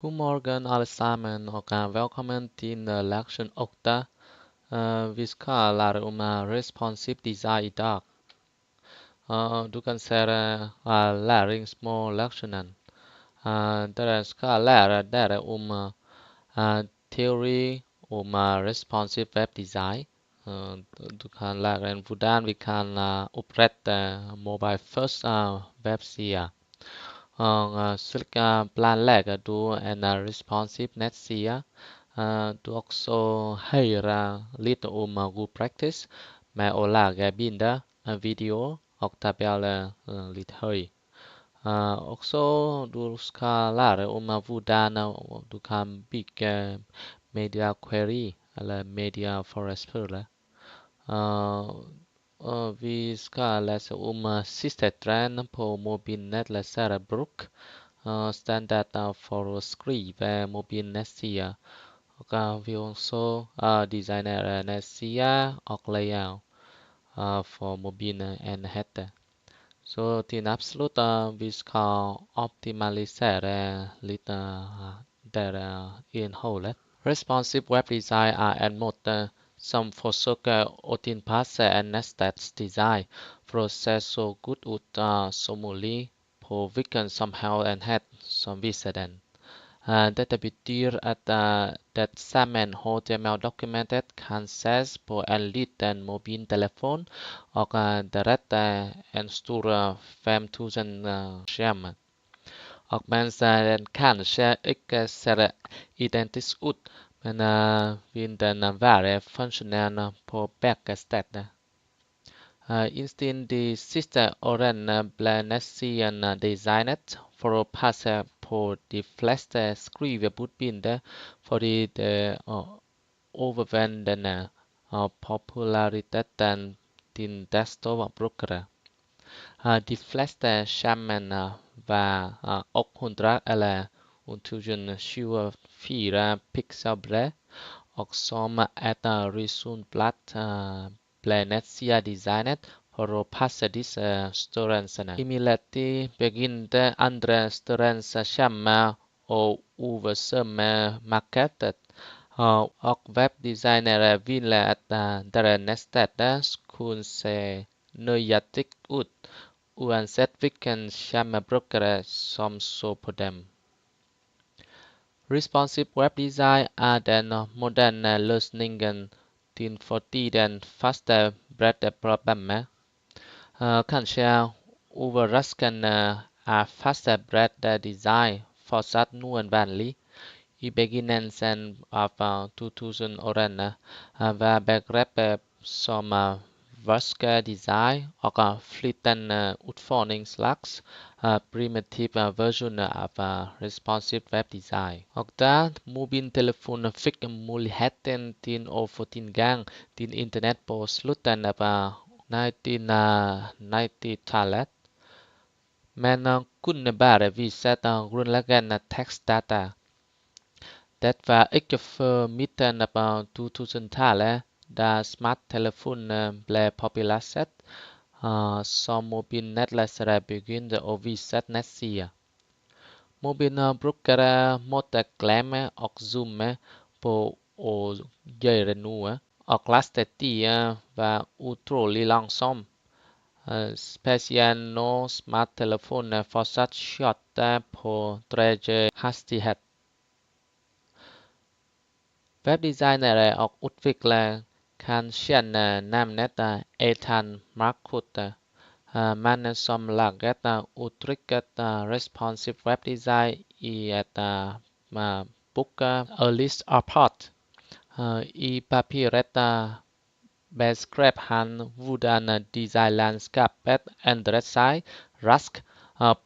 Goedemorgen alle samen och välkommen till Leksjon 8. Vi ska lära om responsive design idag. Du kan se läringsmål-lektionen. Där ska lära dig om teori om responsive web design. Du kan lära hvordan vi kan opprette mobile first websider. Slik planlegger du en responsive nettside. Du også hører litt om god practice med å lage bilder, videoer og tabeller litt høy. Også du skal lære om hvordan du kan bygge media query eller media forespørsel. Vi skal lese om siste trend på mobilnettleserbruk, standard for å skrive mobilnettsider. Og vi også designer nettsider og layout for mobilenheter. Så til absolutt vi skal optimalisere litt innholdet. Responsive web design er en måte som forsøker å tilpasse en nettsteds design for å se så godt ut som mulig på hvilken som helst enhet som viser den. Dette betyr at det samme HTML-dokumentet kan ses på en liten mobiltelefon og deretter en stor 5000-skjerm. Og mens den kanskje ikke ser identisk ut, men vil den være funksjonell på begge steder. Innen de siste årene ble nettsiden designet for å passe på de fleste skrivebordbilder fordi det overveldende populariteten til desktop-brukere. De fleste skjermene var 800 eller 1024 pixel bred, og som et resultat ble nettsida designet for å passe disse størrelsene. Imidlertid begynte andre størrelsesskjermer å oversvømme markedet, og webdesignere ville at deres nettsteder skulle se nøyaktig ut, uansett hvilken skjermbrukere som så på dem. Responsive web design er den moderne løsningen til fortidens faste breddeproblemer. Kanskje overraskende er faste breddedesign fortsatt noe vanlig. I begynnelsen av 2000-årene var begrepet som vaskedesign og flytende utforming slags primitive versjoner av responsive webdesign. Og da mobiltelefonen fikk muligheten til å få tilgang til internett på slutten av 1990-tallet, men kunne bare vise grunnleggende tekstdata. Det var ikke før midten av 2000-tallet, da smarttelefoner ble popularisert, som mobilnettlesere begynte å vise nettsider. Mobilbrukere måtte klemme og zoome på å gjøre noe, og lastetiden var utrolig langsom. Spesielt når smarttelefoner fortsatt kjørte på 3G-hastighet. Webdesignere og utviklere kan kjenne navnet Ethan Marcotte, mannen som laget uttrykket responsive webdesign i et bok A List Apart. I papiret beskrev han hvordan designlandskapet endret seg raskt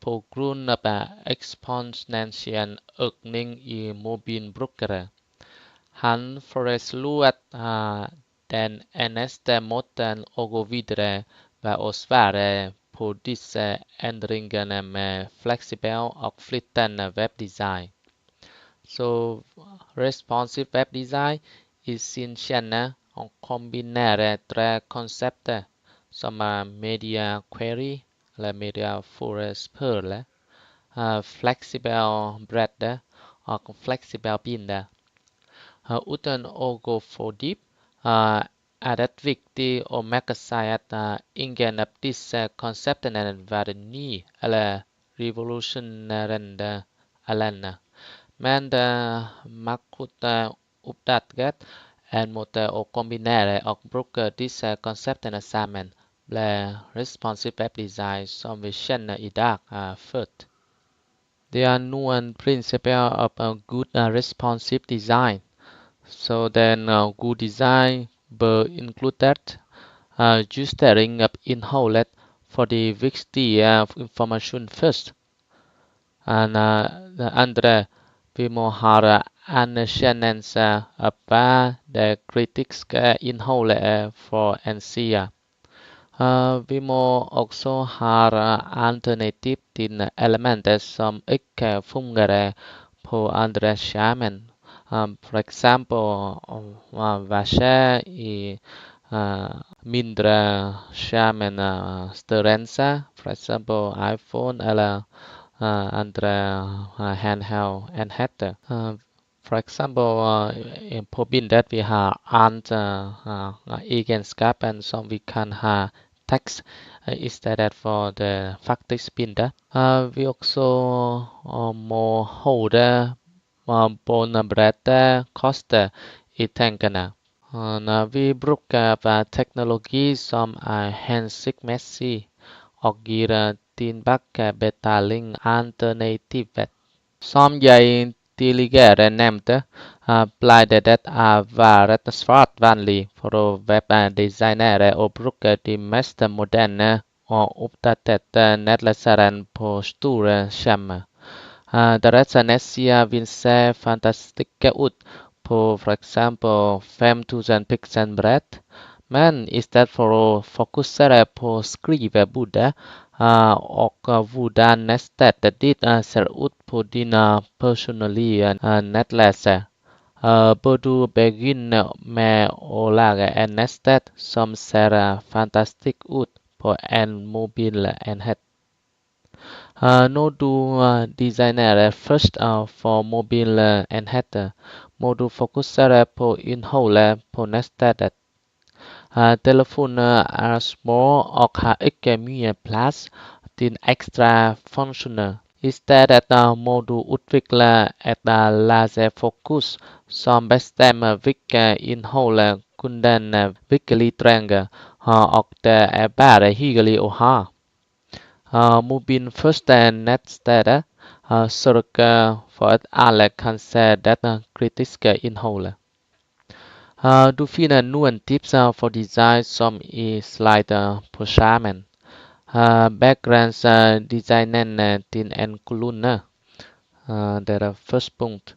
på grunn av eksponentiell økning i mobilbrukere. Han foreslo at den eneste måten å gå videre var å svare på disse endringene med fleksibel og flytende webdesign. Så responsive webdesign i sin kjerne kombinerer tre konsepter som media query eller media forespørsel, fleksibel bredde och flexibel binder. Utan att gå för djupt är det viktigt att märka sig att ingen av dessa koncepten var ny eller revolutionerande alene, men de måste uppdateras. En måte att kombinera och bruka dessa koncepten samman blir responsive web design som vi känner idag född. Det är nu en principle of a good responsive design. So then good design bör inkludera justering av innehållet för de viktiga information först. Det andra, vi må ha anerkännelse av vad det kritiska innehållet för en sida. Vi må också ha alternativ till element som icke fungerar på andra skärmen. For example, varse i mindre skärmen större, for example iPhone eller andra handheld-enheter. For example, på bildet vi har andra egenskaper som vi kan ha text istället för det faktiska bildet. Vi också må hålla båndbredde koster i tankarna. När vi brukar teknologi som är hensiktsmässig och ger tillbakabetalning alternativet. Som jag tidigare nämnde blir det vara svårt vanligt för webbdesignare att bruka de mest moderna och uppdaterade nätläsaren på stora skärmar. Dessa nätsidor vill se fantastiska ut på för exempel 5000 pixel brett, men istället för att fokusera på skrivbordet och hurdan nätet dit ser ut på dina personliga nätläsare, bör du begynna med att laga en nätet som ser fantastisk ut på en mobilenhet. När du designerar först för mobilenheter må du fokusera på innehållet på nätet. Telefoner är små och har icke mycket plats till extra funktioner. Istället må du utveckla ett laserfokus som bestämmer vilka innehåll kunden verkligen tränger och det är bara hyggligt att ha. Mobil första nätstället sörjer för att alla kan se det kritiska innehållet. Du finner nu en tips för design som i slide på skärmen. Bakgrundsdesignen till en kolumn. Det är första punkt.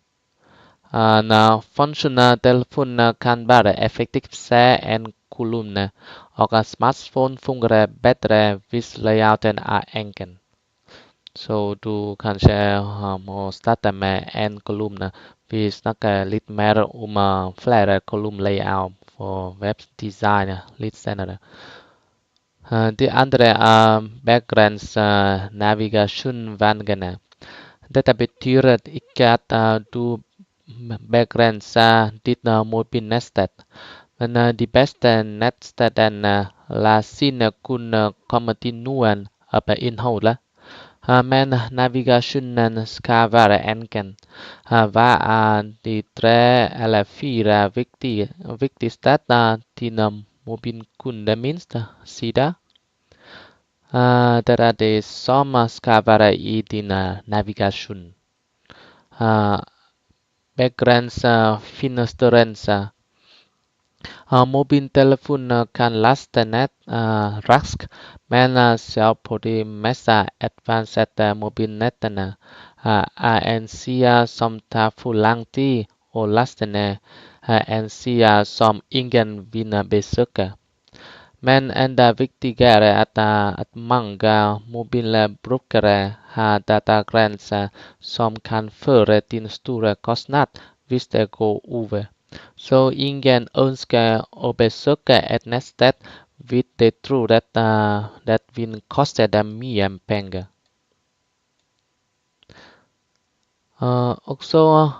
När funktioner telefoner kan bara effektivt se en kolumn och smartphone fungerar bättre vis layouten är enkel. Så du kanske må starta med en kolumn. Vi snackar lite mer om flera kolumnlayout för webbdesign lite senare. Det andra är bakgrundsnavigationsvägarna. Detta betyder icke att du begränsar ditt mobilnätet, men de bästa nätställen lär sina kunder komma till nuan av innehållet. Men navigationen ska vara enkel. Vad är de 3 eller 4 viktigaste till mobilkunden minst sida? Det är det som ska vara i din navigation. Begränsningsfönstren. Mobiltelefoner kan lasta nät raskt, men ser på de mest advanced mobilnäten är en sida som tar för lång tid att lasta ner en sida som ingen vill besöka. Men ända viktigare är att många mobilbrukare har datagränser som kan föra till stora kostnader hvis det går över. Så ingen önskar att besöka ett nätet vid de tror att det vill kosta dem mycket pengar. Also,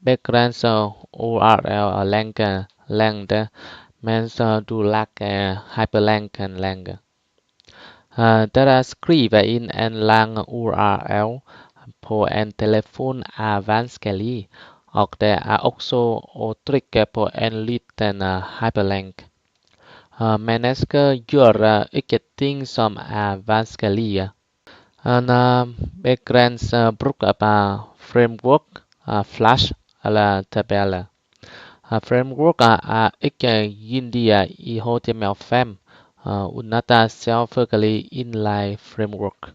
background URL length means to lack hyperlink and length. There are script in and lang URL for and telephone advancedly, or there are also a trick for and written hyperlink. Manage your ticketing some advancedly. And background brook up framework flash là tabella. Framework ikke India i HTML5 Unata self-fully inline framework.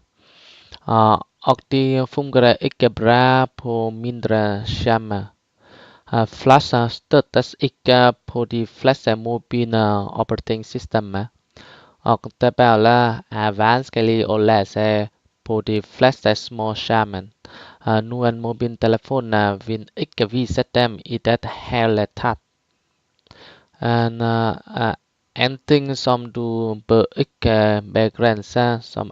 Octi fungere ikke bra på mindre skjerm. Flash støttes ikke på de fleste mobile operating systemer. Og tabella er vanskelig å lese på de fleste små skjermer. Noen mobiltelefoner vil ikke vise dem i det hele tatt. En ting som du bør ikke begrense, som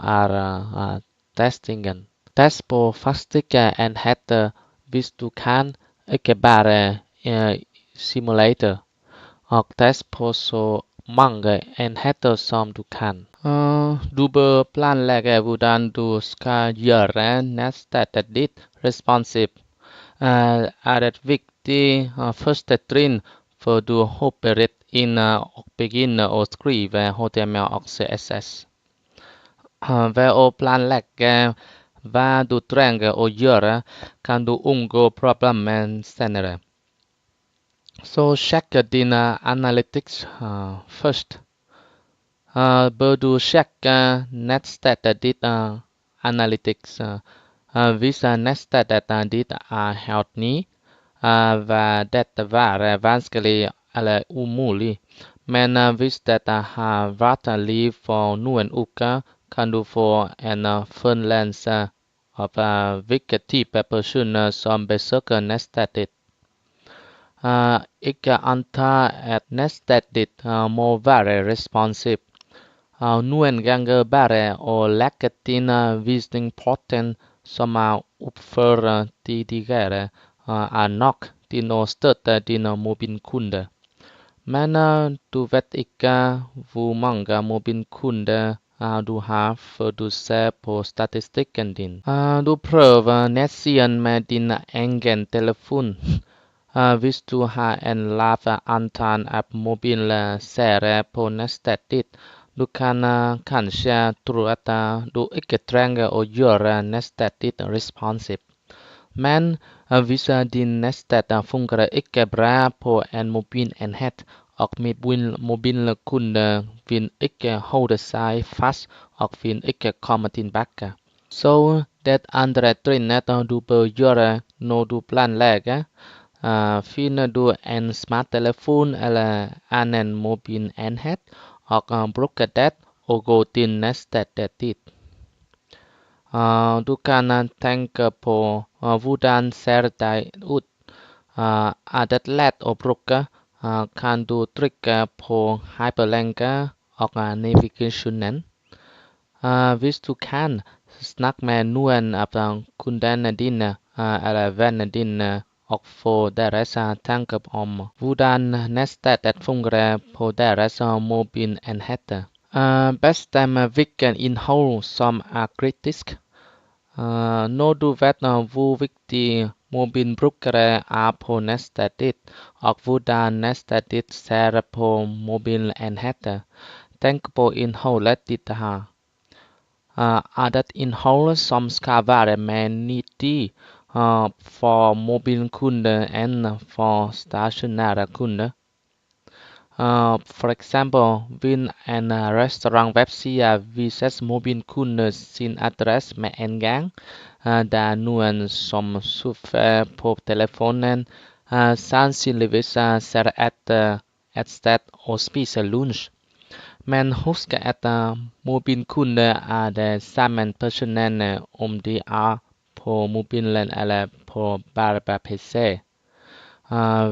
testingen. Test på faste enheter hvis du kan, ikke bare simulator. Og test på så mange enheter som du kan. Du bør planlegge hvordan du skal gjøre netstedet ditt responsive. Er et viktig første trinn før du hopper rett inn og begynner å skrive HTML og CSS. Ved å planlegge hva du trenger å gjøre, kan du unngå problemer senere. Så sjekk dine analytics først. Bør du sjekke nettstedet ditt analytics. Hvis nettstedet ditt helt ny, vil dette være vanskelig eller umulig. Men hvis dette har vært liv for noen uker, kan du få en fornemmelse av hvilken type personer som besøker nettstedet ditt. Ikke anta at nettstedet ditt må være responsive. Noen ganger bare å legge til visningsporten som oppført tidligere nok til å støtte dine mobilkunder. Men du vet ikke hvor mange mobilkunder du har før du ser på statistikken din. Du prøver nettsiden med din egen telefon. Hvis du har en lav antall av mobile seere på nettstedet ditt, du kan kanskje tro at du ikke trenger å gjøre nettstedet ditt responsive. Men hvis din nettsted fungerer ikke bra på en mobilenhet, og mobilkunder vil ikke holde seg fast og vil ikke komme tilbake. Så det andre trinnet du bør gjøre når du planlegger, finner du en smarttelefon eller annen mobilenhet, og bruker det og gå til nettstedet ditt. Du kan tenke på hvordan ser det ut. Er det lett å bruke? Kan du trykke på hyperlenker og navigasjonen? Hvis du kan, snakk med noen av kundene dine eller vennene dine og få deres tanker om hvordan nettstedet fungerer på deres mobilenheter. Bestem hvilket innhold som kritisk. Når du vet hvor viktig mobilbrukere på nettstedet ditt, og hvordan nettstedet ditt ser på mobilenheter, tenk på innholdet ditt her. Er det innhold som skal være mer nyttig for mobilkunder enn for stasjonære kunder? For eksempel vil en restaurant-webside vises mobilkunder sin adresse med en gang. Det er noen som surfer på telefonen, sannsynligvis ser etter et sted å spise lunsj. Men husk at mobilkunder er det samme personene om de er på mobilen eller på bare PC.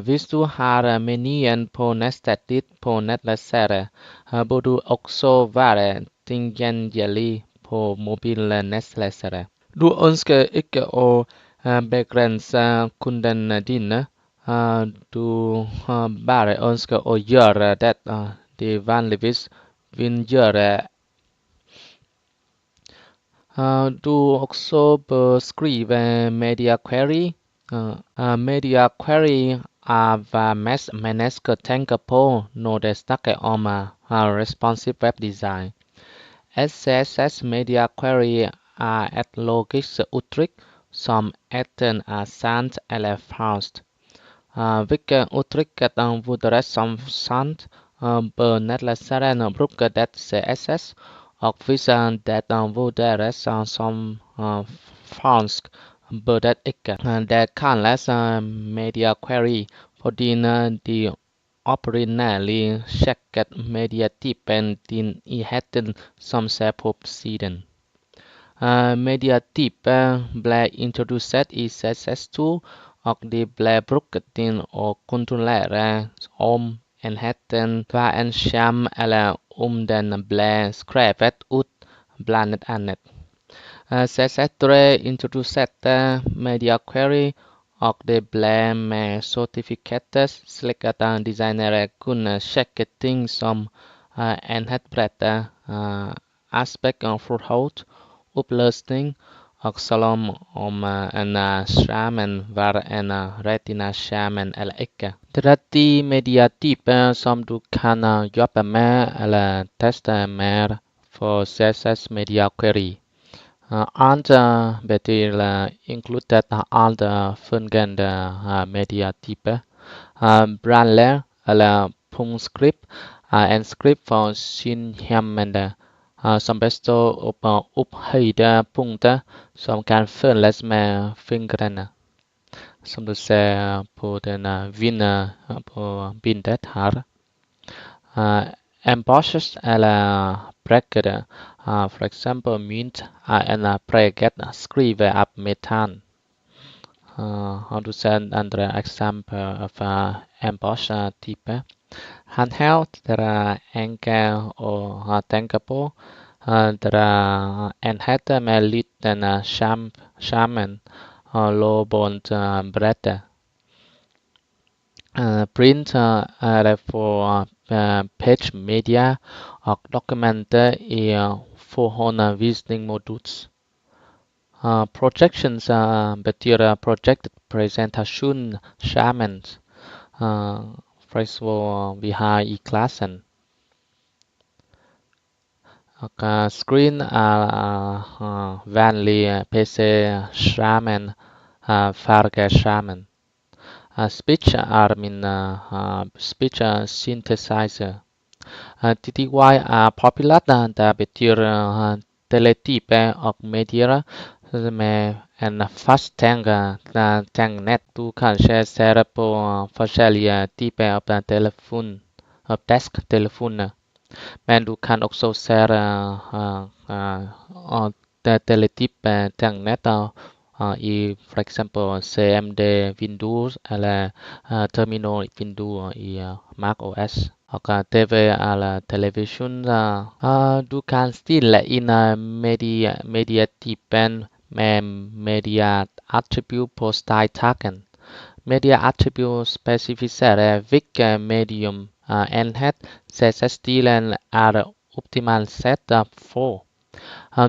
Hvis du har menyen på nettstedet ditt på nettlesere, bør du også være tilgjengelig på mobile nettlesere. Du ønsker ikke å Begränsa kunden dina du bara önskar att göra det de vanligtvis vill göra. Du också beskriva media query. Media query và mess manager tänker på när de snackar om responsive web design. SCSS media query är ett logiskt uttryck som äten är sant eller falskt. Vilket uttrycket vurderas som sant bör läsaren bruka det CSS och vissa det vurderas som falskt bör det icke. Det kallas media query fordi de oprinnerligt checket mediatypen din i hätten som ser på sidan. Mediatyper ble introducert i CSS2 och de ble brukt til å kontrollere om enheten var en skjerm eller om den ble skrevet ut, blandet annet. CSS3 introduserte media query og det ble med sertifikater slik at designere kunne sjekke ting som enhetsbredde, aspect forhold, oppløsning og selv om en skjermen var en retina-skjermen eller ikke. Det er de mediatyper som du kan jobbe med eller teste mer for CSS media query. Alt betyr inkludert alle fungerende mediatyper. Brandler eller punktscript er en script for synhemmede som består av opphøyde punkter som kan følges med fingrene. Som du ser på den på bildet her. Embosses eller bracket, for example, mynt er en bracket skrevet av metan. Har du sett andre eksempler av emboss type? Handheld, det er enkel å tenke på. Det er enheter med liten skjermen og lavbånd bredde. Print er for page media og dokumenter i forhåndsvisningsmodus. Projections betyr projected presentasjon skjermen. For eksempel vi har i klassen. Og screen er vanlig PC-skjermen, fargeskjermen. Speech er min speech synthesizer. TTY er populært, det betyr teletype og medier med en fast tangnet. Du kanskje ser på forskjellige typer av telefon, av desktelefoner. Men du kan også se teletype tangnet i for eksempel CMD Windows eller Terminal Windows i Mac OS. Og TV eller television. Du kan stille inn mediatypen med media attribute på style-taggen. Media attribute spesifiserer hvilket medium enhet CSS-stilen er optimalt sett for.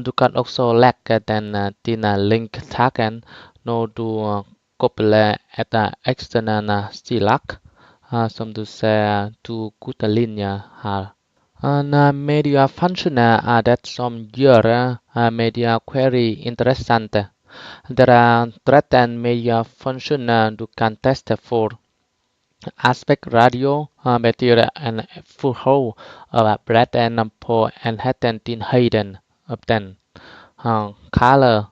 Du kan også legge den til link-taggen når du kobler et eksternt stilark, som du ser to gode linjer her. En media function er det som gjør media query interessante. Det er 13 media funksjoner du kan teste for. Aspect radio betyr en forhold av bredden på enheten til høyden av den. Color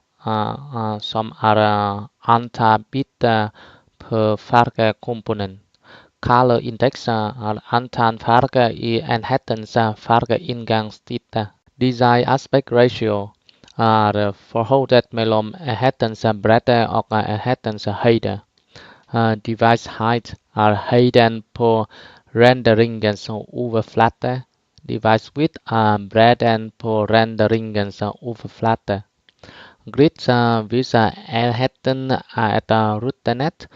som er antall bit per fargekomponent. Color index er antall farger i enhetens fargeinngangstid. Design aspect ratio er forholdet mellom enhetens bredde og enhetens høyde. Device height er høyden på renderingens overflate. Device width er bredden på renderingens overflate. Grids with inheritance at Routernet,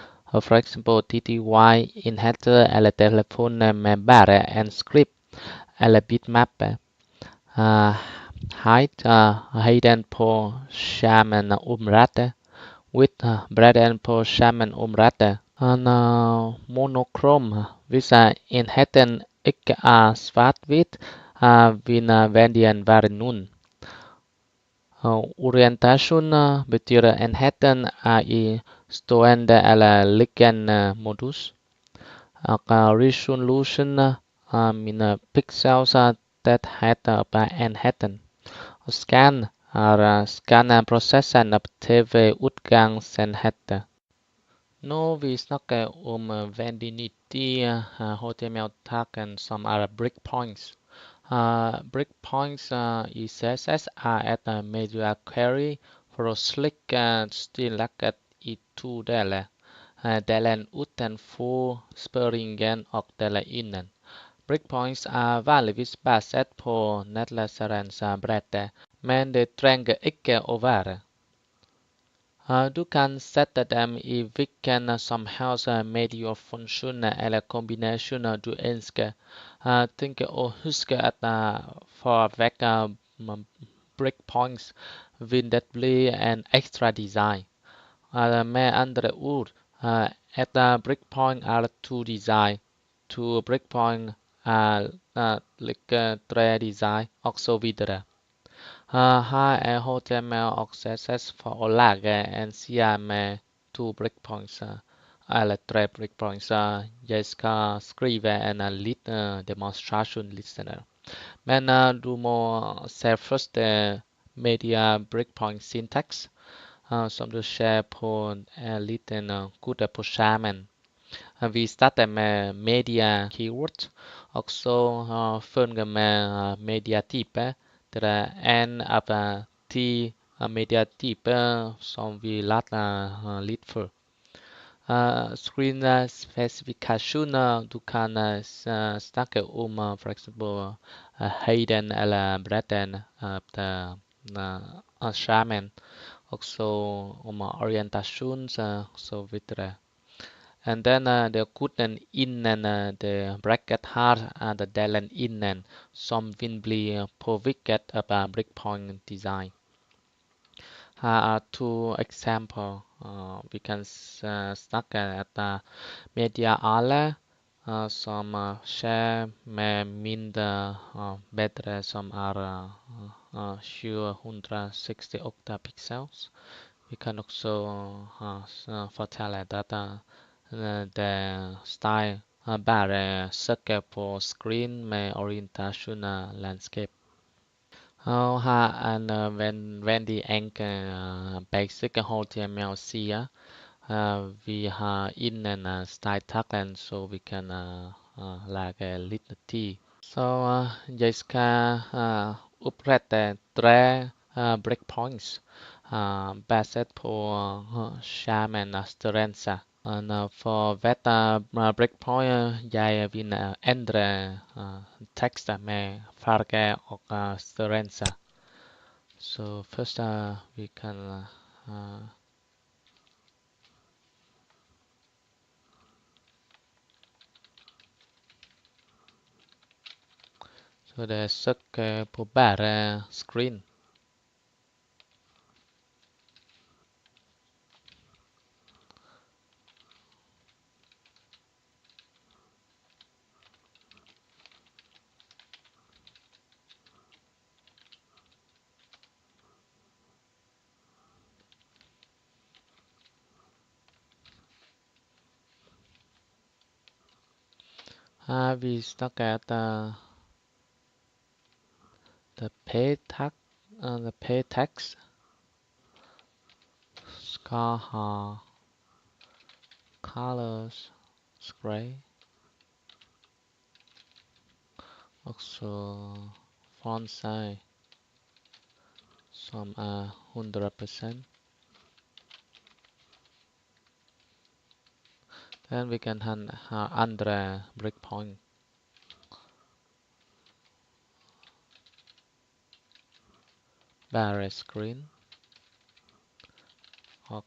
for example, TTY inherit a telephone number and script a bitmap. Uh, height hidden po shaman umrate with bread and po shaman umrate and monochrome with inherent ik swart with vin vendian varinun. Orientation betyder enheten i stående eller liggende modus. Resolution mina pixels that heter på enheten. Scan är scanprocessen av TV-utgångsenheter. Nu vi snackar om vanligtvis HTML-taggen som är breakpoints. Breakpoints i CSS är ett media query för att slicka stillaget i två delar. Delen utanför spärringen och delen innen. Breakpoints är vanligtvis baserat på nätläsarens bredd, men det tränger icke över. Du kan sätta dem i vilken som helst mediefunktion eller kombination du önskar. Tänk och husk att förväcka breakpoints vill det bli en extra design. Med andra ord, ett breakpoint är to design, to breakpoint är tre design och så vidare. Här är HTML och CSS för att lära en sida med två breakpoints eller tre breakpoints. Jag ska skriva en liten demonstration listener. Men du må se först media breakpoint syntax som du ser på en liten kudde på skärmen. Vi startar med media keyword och så följer med mediatyper. Det är en av 10 mediatyper som vi lärde lite för. Screen specifikation du kan snacka om för exempel höjden eller bredden av skärmen. Också om orientation och så vidare. And then the kudden innen the bracket har the delen innen som vill bli påverkat av breakpoint design. Här är två exempel. Vi kan snacka att media alla som sker med mindre bättre som är 768 pixels. Vi kan också förtälla att the style bara söker på screen med orientation landscape. Här är en väldigt enkel basic HTML-sida. Vi har innan style-taggen så vi kan lägga lite tid. Så jag ska upprätta tre breakpoints baserat på skärmen störelse. For hvert breakpoint jeg vil ændre tekster med farge og størrelse. Så først vi kan så det søker på bare screen. Vi snakker at the pay text skal ha colors gray. Også font size som er 100%. Then we can have andre breakpoint. Bare screen. hoặc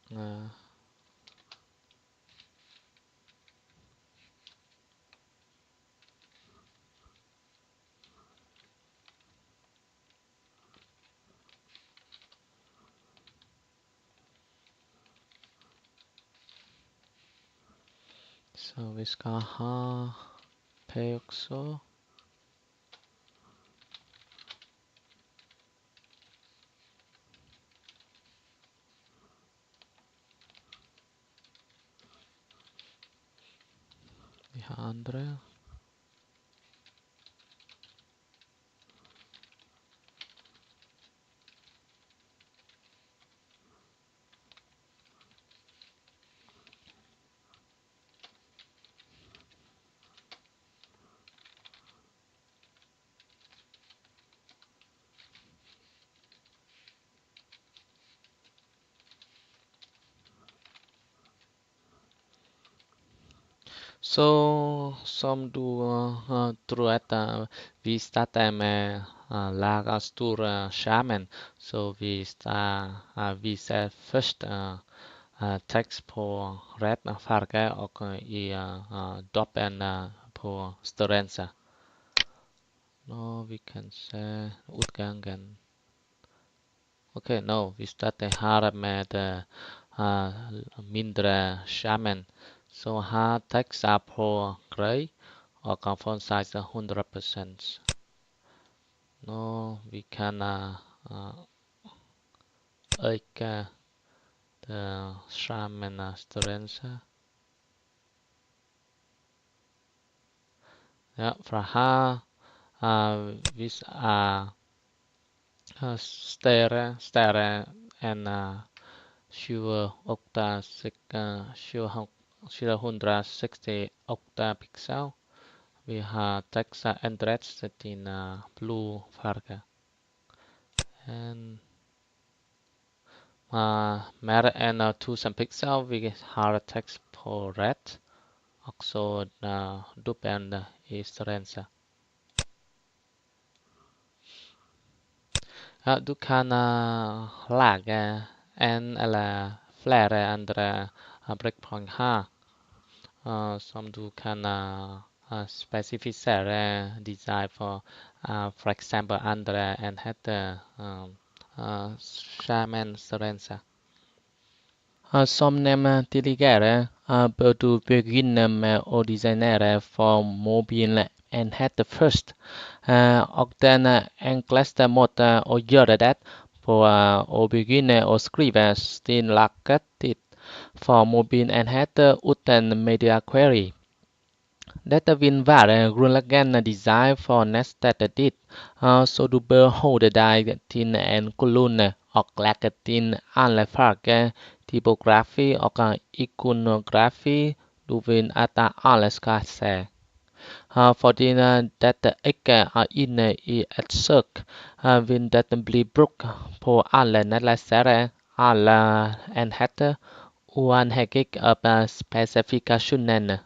service car pixel Andre. So some do throughout we start time lag as to shaman. So we set first text på rätt färger och i doppen på störelse. No, we can say utgången. Okay, no, vi startar här med mindre shaman. Så här text är på gray och font size 100%. No, vi kan öka the shaman störelse. Ja, från här vi större än 768 pixel. Vi har text address in blue färg. And mer än 1000 pixel vi har text på red. Också dubbel i störelse. Ja, du kan lägga en eller flera andra breakpoint här som du kan specificera design for example andra enheter shaman störelse. Som nämnt tidigare bör du begynna med att designera för mobilenheter först. Och den enklaste måten att göra det på att begynna att skriva stillaget för mobilenheter utan media query. Detta vill vara grundläggande design för nästa edit, så du bör hålla dig till en kolumn och lägga till alla färger, typografi och ikonografi du vill att alla ska se. För detta icke är inne i ett sök, vill det bli bruk på alla nedläsare, alla enheter, oavhängigt av specifikationen.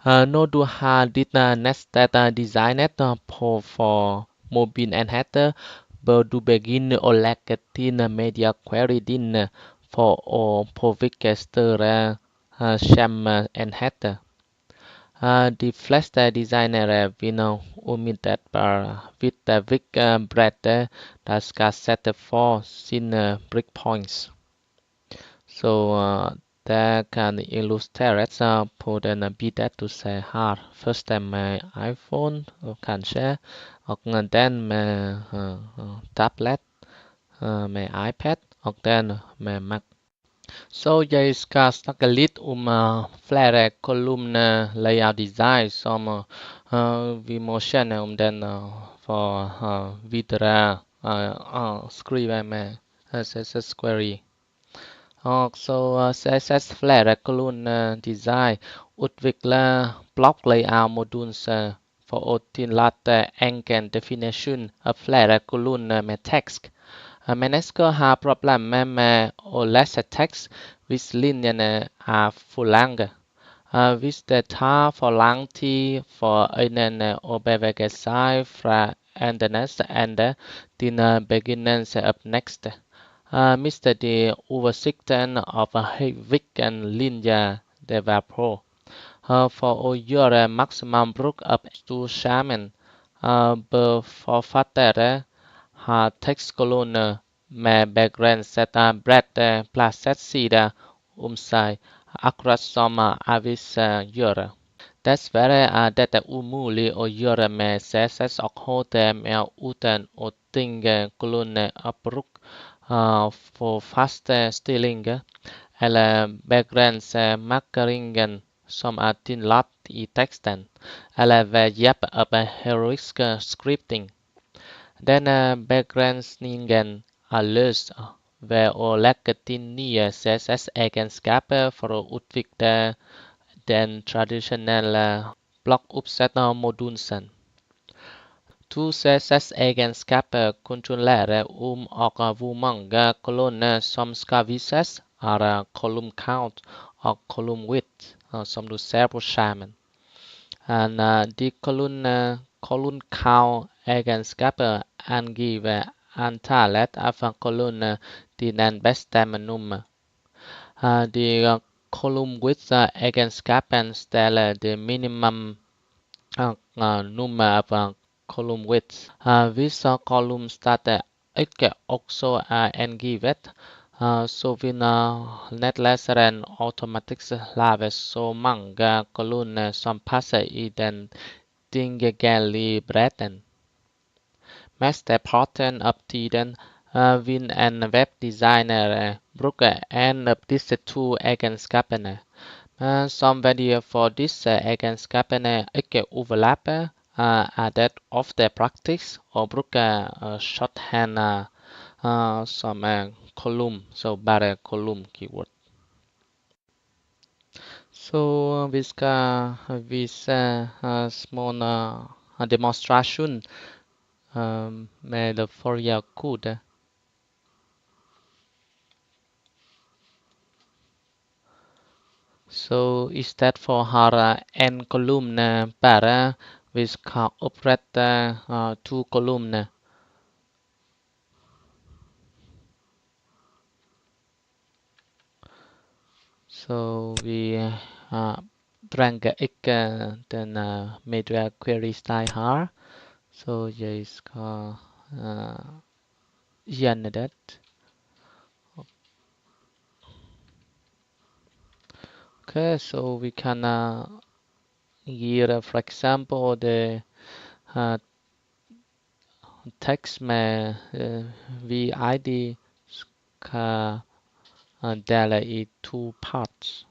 Når du har ditt neste designet på for mobilenheter, bør du begynne å legge til media query din for å påvirke større skjermenheter. De fleste designere vil umiddelbart vite hvilken bredde de skal sette for sine breakpoints. Så det kan illustreres på den bilden du ser her. Først med iPhone, kanskje, og den med tablet, med iPad, og den med Mac. Så jeg skal snakke litt om flere kolumner layout design som vi må kjenne om den for videre skrive med CSS query. Så CSS flere kolumner design utvikler block layout modules for å tillate enkel definisjon av flere kolumner med tekst. Mennesker har problemer med å lese tekst hvis linjene er for lange. Hvis det tar for lang tid for øynene å bevege seg fra endenes ende til begynnelsen av neste, Mr. the Oversikten of Havik and Linja Developer. For your maximum bruk up to shaman. Beforfattare har textkolonner med begränsade bredd placerat sig akkurat som Avis gör. Dessvärre är detta omöjligt att göra med CSS och HTML utan att tinga kolonnabbruk för fasta stillingar eller begränsa markeringen som är tillåten i texten eller ved hjälp av heroisk scripting. Denna begränsningen är löst ved att lägga till nya CSS-egenskaper för att utveckla den traditionella blockuppsättningsmodulen. Två CSS-egenskaper kontrollerar och hur många kolonner som ska visas är column count och column width som du ser på skärmen. De column count-egenskaper angiver antalet av kolonner till den bestämda nummer. De column width-egenskapen ställer det minimum nummer av column width. Vissa kolumnstater ikke också är angivet, så vill netläsaren automatiskt lave så många kolonner som passar i den tillgängliga bredden. Mesteparten av tiden vill en webbdesigner bruka en av dessa två egenskaperna. Som värde för dessa egenskaperna ikke overlapper, är det ofta praktiskt att bruka shorthand som kolumn, så bara kolumn keyword. Så vi ska visa små demonstration med förra kod. Så istället för att ha en kolumn bara, vi ska upprätta två kolumner. Så vi dränger ikke den media query style här. Så jag ska göra det. Okay, so we can give, for example, the text med vid ska dela i two parts.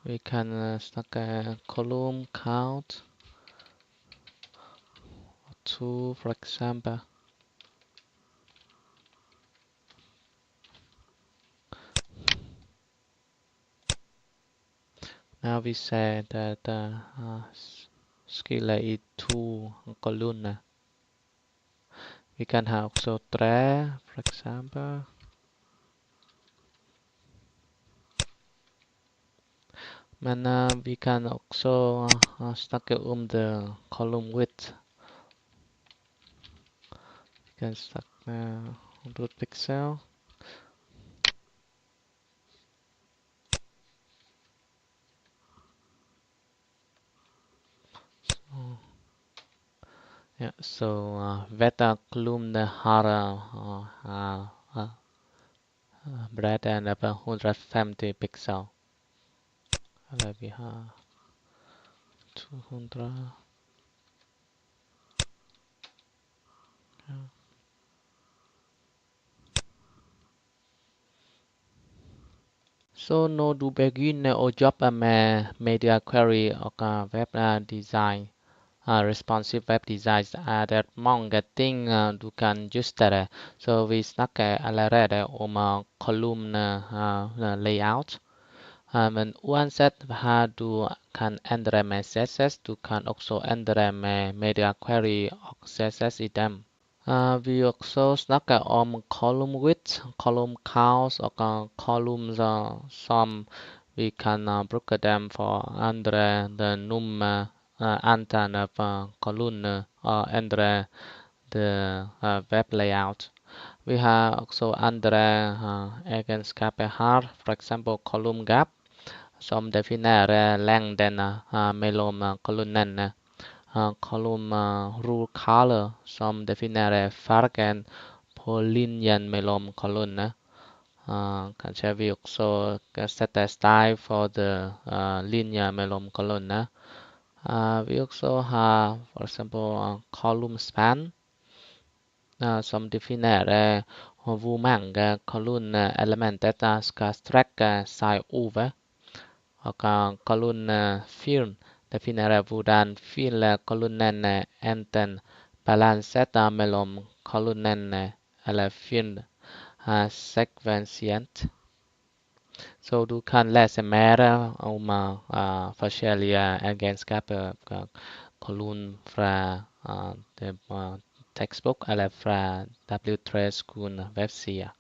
Vi kan snacka column count 2, for example. Now we say that skill is two column. We can have also three, for example. And we can also stack the column width. We can stack 100 pixel. So, yeah, so vector column har breadth and about 150 pixel. Eller vi har 200. Ja. Så når du begynner å jobbe med media query og web design, responsive web design, er det mange ting du kan justere. Så vi snakker allerede om kolumn layout. Men uansett hva du kan endre med CSS, du kan også endre med media query og CSS i dem. Vi også snakker om column width, column count og columns som vi kan bruke dem for andre nummer antan column under the web layout. We have also under egenskaper här, for example column gap som definierer lengden mellom kolonnene. Column rule color som definierer fargen på linjen mellom kolonnene. Kanskje vi også setter style for the linje mellom kolonnene. Vi også har for eksempel column span som definerer hvor mange kolonneelementer skal strekke seg over. Og kolonnefilm definerer hvordan filkolonnene enten balanset mellom kolonnene eller film sekvensient. Så du kan lese mer om forskjellige egenskaper kolonn fra tekstbok eller fra W3 School webside.